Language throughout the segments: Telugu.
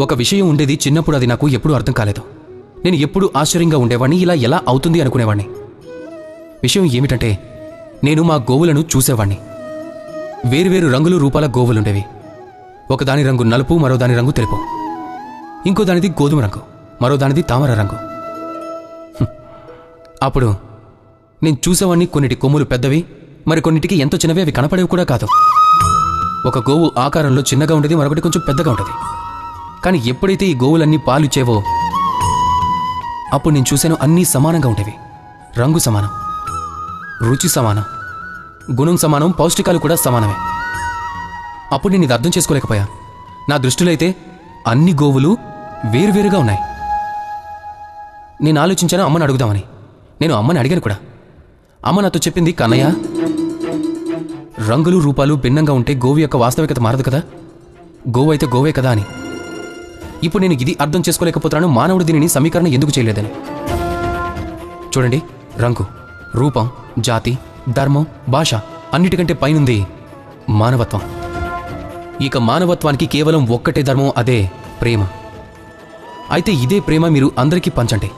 ఒక విషయం ఉండేది, చిన్నప్పుడు అది నాకు ఎప్పుడూ అర్థం కాలేదు. నేను ఎప్పుడూ ఆశ్చర్యంగా ఉండేవాడిని, ఇలా ఎలా అవుతుంది అనుకునేవాడిని. విషయం ఏమిటంటే, నేను మా గోవులను చూసేవాణ్ణి. వేరువేరు రంగులు రూపాల గోవులుండేవి. ఒకదాని రంగు నలుపు, మరో దాని రంగు తెలుపు, ఇంకో దానిది గోధుమ రంగు, మరో దానిది తామర రంగు. అప్పుడు నేను చూసేవాణ్ణి. కొన్నిటి కొమ్ములు పెద్దవి, మరికొన్నిటికి ఎంతో చిన్నవి, అవి కనపడేవి కూడా కాదు. ఒక గోవు ఆకారంలో చిన్నగా ఉండేది, మరొకటి కొంచెం పెద్దగా ఉంటుంది. కానీ ఎప్పుడైతే ఈ గోవులన్నీ పాలిచ్చేవో అప్పుడు నేను చూశాను, అన్నీ సమానంగా ఉండేవి. రంగు సమానం, రుచి సమానం, గుణం సమానం, పౌష్టికాలు కూడా సమానమే. అప్పుడు నేను ఇది అర్థం చేసుకోలేకపోయా. నా దృష్టిలో అయితే అన్ని గోవులు వేరువేరుగా ఉన్నాయి. నేను ఆలోచించాను అమ్మని అడుగుదామని. నేను అమ్మని అడిగాను కూడా. అమ్మ నాతో చెప్పింది, కన్నయ్య, రంగులు రూపాలు భిన్నంగా ఉంటే గోవు యొక్క వాస్తవికత మారదు కదా, గోవు అయితే గోవే కదా అని. ఇప్పుడు నేను ఇది అర్థం చేసుకోలేకపోతున్నాను, మానవుడు దీనిని సమీకరణ ఎందుకు చేయలేదని. చూడండి, రంగు, రూపం, జాతి, ధర్మం, భాష అన్నిటికంటే పైనుంది మానవత్వం. ఇక మానవత్వానికి కేవలం ఒక్కటే ధర్మం, అదే ప్రేమ. అయితే ఇదే ప్రేమ మీరు అందరికీ పంచండి.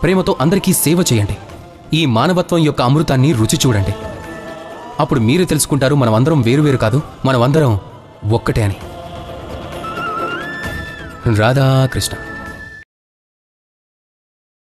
ప్రేమతో అందరికీ సేవ చేయండి. ఈ మానవత్వం యొక్క అమృతాన్ని రుచి చూడండి. అప్పుడు మీరే తెలుసుకుంటారు, మనమందరం వేరువేరు కాదు, మనమందరం ఒక్కటే అని. రాధాకృష్ణ.